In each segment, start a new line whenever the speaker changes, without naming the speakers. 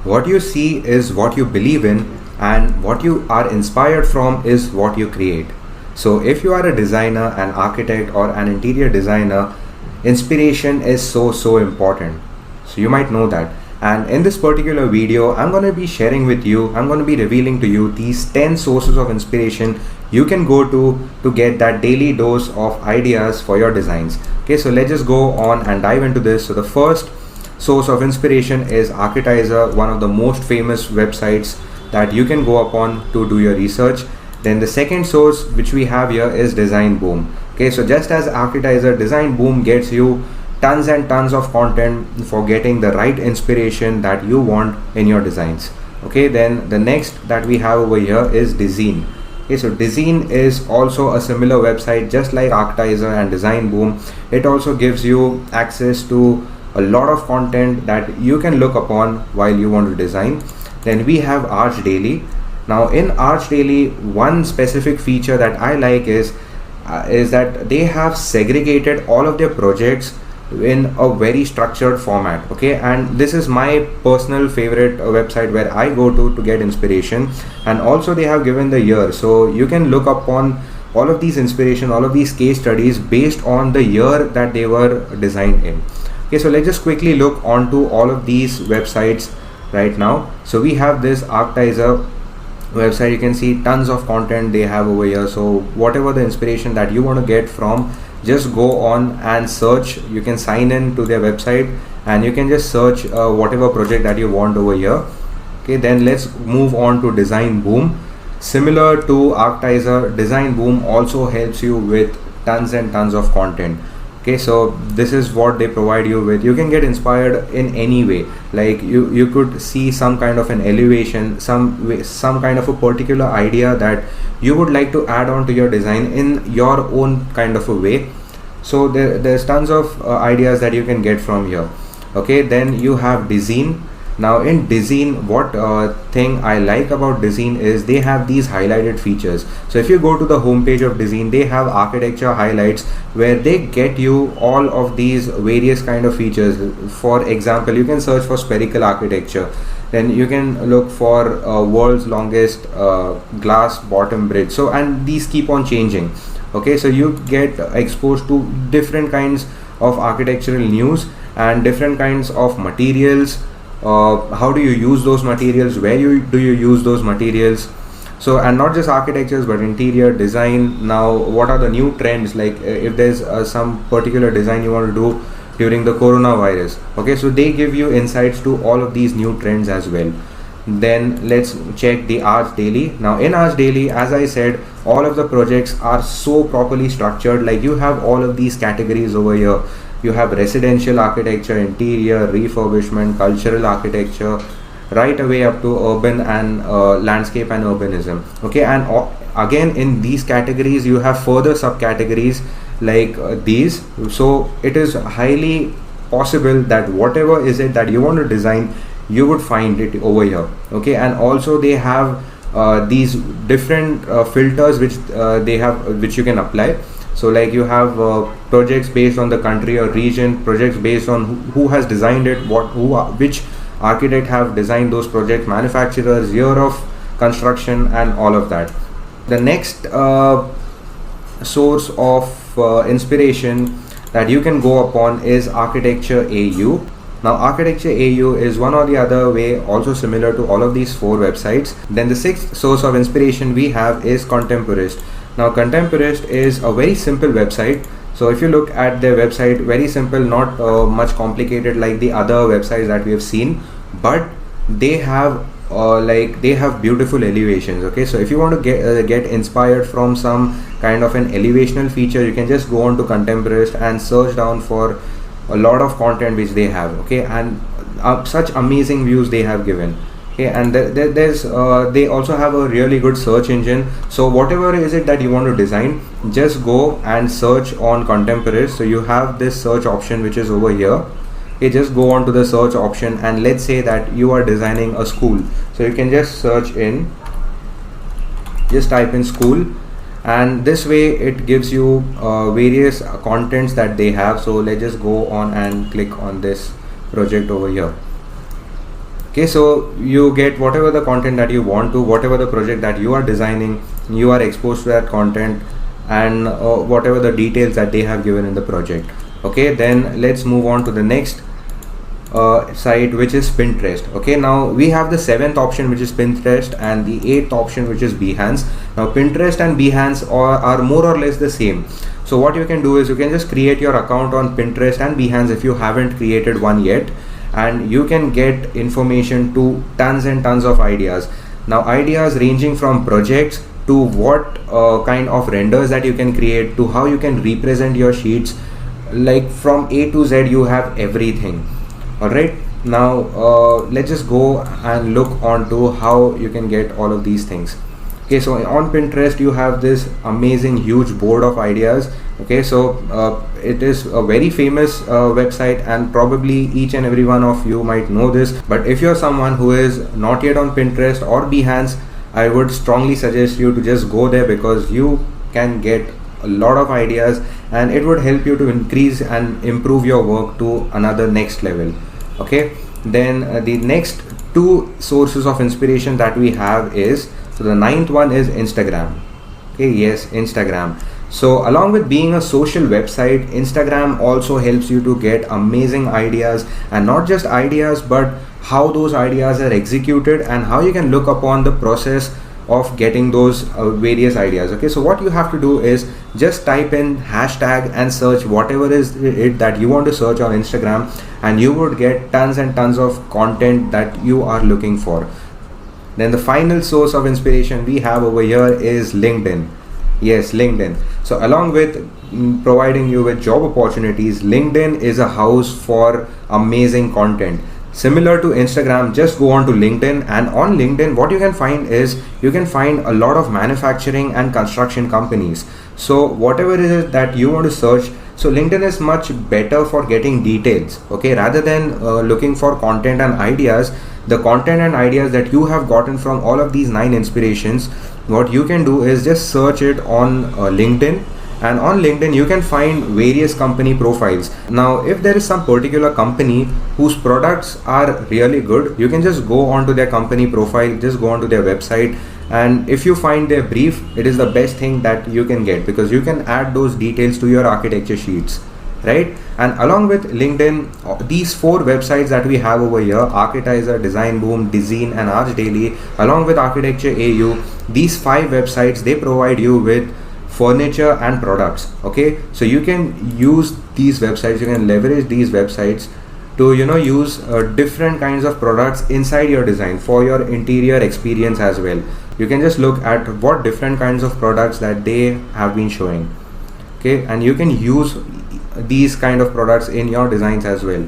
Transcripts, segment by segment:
What you see is what you believe in, and what you are inspired from is what you create. So, if you are a designer, an architect, or an interior designer, inspiration is so important. So, you might know that. And in this particular video, I'm going to be sharing with you, I'm going to be revealing to you these 10 sources of inspiration you can go to get that daily dose of ideas for your designs. Okay, so let's just go on and dive into this. So, the first source of inspiration is Architizer, one of the most famous websites that you can go upon to do your research. Then the second source which we have here is Design Boom. Okay, so just as Architizer, Design Boom gets you tons and tons of content for getting the right inspiration that you want in your designs. Okay, then the next that we have over here is Dezeen. Okay, so Dezeen is also a similar website just like Architizer and Design Boom. It also gives you access to a lot of content that you can look upon while you want to design. Then we have Arch Daily. Now in Arch Daily, one specific feature that I like is that they have segregated all of their projects in a very structured format. Okay, and this is my personal favorite website where I go to get inspiration. And also they have given the year, so you can look upon all of these inspiration, all of these case studies based on the year that they were designed in. Okay, so let's just quickly look onto all of these websites right now. So we have this Architizer website. You can see tons of content they have over here. So whatever the inspiration that you want to get from, just go on and search. You can sign in to their website and you can just search whatever project that you want over here. Okay, then let's move on to Design Boom. Similar to Architizer, Design Boom also helps you with tons and tons of content. Okay, so this is what they provide you with. You can get inspired in any way. Like you could see some kind of an elevation, some kind of a particular idea that you would like to add on to your design in your own kind of a way. So there's tons of ideas that you can get from here. Okay, then you have Dezeen. Now in Dezeen, what thing I like about Dezeen is they have these highlighted features. So if you go to the homepage of Dezeen, they have architecture highlights where they get you all of these various kind of features. For example, you can search for spherical architecture. Then you can look for world's longest glass bottom bridge. So, and these keep on changing. Okay, so you get exposed to different kinds of architectural news and different kinds of materials. How do you use those materials, where do you use those materials. So, and not just architectures but interior design. Now what are the new trends, like if there's some particular design you want to do during the coronavirus. Okay, so they give you insights to all of these new trends as well. Then let's check the Arch Daily. Now in Arch Daily, as I said, all of the projects are so properly structured. Like you have all of these categories over here. You have residential architecture, interior, refurbishment, cultural architecture, right away up to urban and landscape and urbanism. Okay, and again in these categories you have further subcategories like these. So it is highly possible that whatever is it that you want to design, you would find it over here. Okay, and also they have these different filters which you can apply. So like you have projects based on the country or region, projects based on who has designed it, which architect have designed those projects, manufacturers, year of construction, and all of that. The next source of inspiration that you can go upon is Architecture AU. Now Architecture AU is one or the other way also similar to all of these 4 websites. Then the sixth source of inspiration we have is Contemporist. Now Contemporist is a very simple website. So if you look at their website, very simple, not much complicated like the other websites that we have seen, but they have beautiful elevations. Okay, so if you want to get inspired from some kind of an elevational feature, you can just go on to Contemporist and search down for a lot of content which they have. Okay, and such amazing views they have given. Okay, and they also have a really good search engine. So whatever is it that you want to design, just go and search on Contemporist. So you have this search option which is over here. Okay, just go on to the search option, and let's say that you are designing a school. So you can just search in, just type in school, and this way it gives you various contents that they have. So let's just go on and click on this project over here. Okay, so you get whatever the content that you want to, whatever the project that you are designing, you are exposed to that content, and whatever the details that they have given in the project. Okay, then let's move on to the next site, which is Pinterest. Okay, now we have the 7th option, which is Pinterest, and the 8th option, which is Behance. Now Pinterest and Behance are more or less the same. So what you can do is you can just create your account on Pinterest and Behance if you haven't created one yet, and you can get information to tons and tons of ideas. Now ideas ranging from projects to what kind of renders that you can create, to how you can represent your sheets, like from A to Z you have everything. Alright, now let's just go and look onto how you can get all of these things. Okay, so on Pinterest you have this amazing huge board of ideas. Okay, so it is a very famous website, and probably each and every one of you might know this, but if you're someone who is not yet on Pinterest or Behance, I would strongly suggest you to just go there, because you can get a lot of ideas and it would help you to increase and improve your work to another next level. Okay, then the next two sources of inspiration that we have is, so the 9th one is Instagram. Okay, yes, Instagram. So along with being a social website, Instagram also helps you to get amazing ideas, and not just ideas, but how those ideas are executed and how you can look upon the process of getting those various ideas. Okay, so what you have to do is just type in hashtag and search whatever is it that you want to search on Instagram, and you would get tons and tons of content that you are looking for. Then the final source of inspiration we have over here is LinkedIn. Yes, LinkedIn. So along with providing you with job opportunities, LinkedIn is a house for amazing content. Similar to Instagram, just go on to LinkedIn, and on LinkedIn what you can find is you can find a lot of manufacturing and construction companies. So whatever it is that you want to search, so LinkedIn is much better for getting details. Okay, rather than looking for content and ideas, the content and ideas that you have gotten from all of these 9 inspirations, what you can do is just search it on LinkedIn, and on LinkedIn you can find various company profiles. Now if there is some particular company whose products are really good, you can just go onto their company profile, just go onto their website, and if you find their brief, it is the best thing that you can get, because you can add those details to your architecture sheets, right? And along with LinkedIn, these 4 websites that we have over here, Architizer, Design Boom, Dezeen, and ArchDaily, along with Architecture AU, these 5 websites, they provide you with furniture and products. Okay, so you can use these websites, you can leverage these websites to use different kinds of products inside your design for your interior experience as well. You can just look at what different kinds of products that they have been showing. Okay, and you can use these kind of products in your designs as well.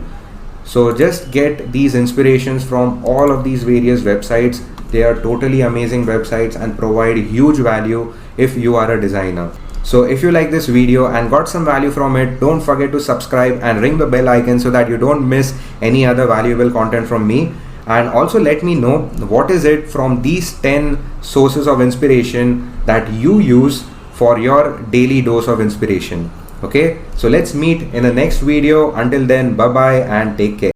So just get these inspirations from all of these various websites. They are totally amazing websites and provide huge value if you are a designer. So if you like this video and got some value from it, don't forget to subscribe and ring the bell icon so that you don't miss any other valuable content from me. And also let me know what is it from these 10 sources of inspiration that you use for your daily dose of inspiration. Okay, so let's meet in the next video. Until then, bye bye and take care.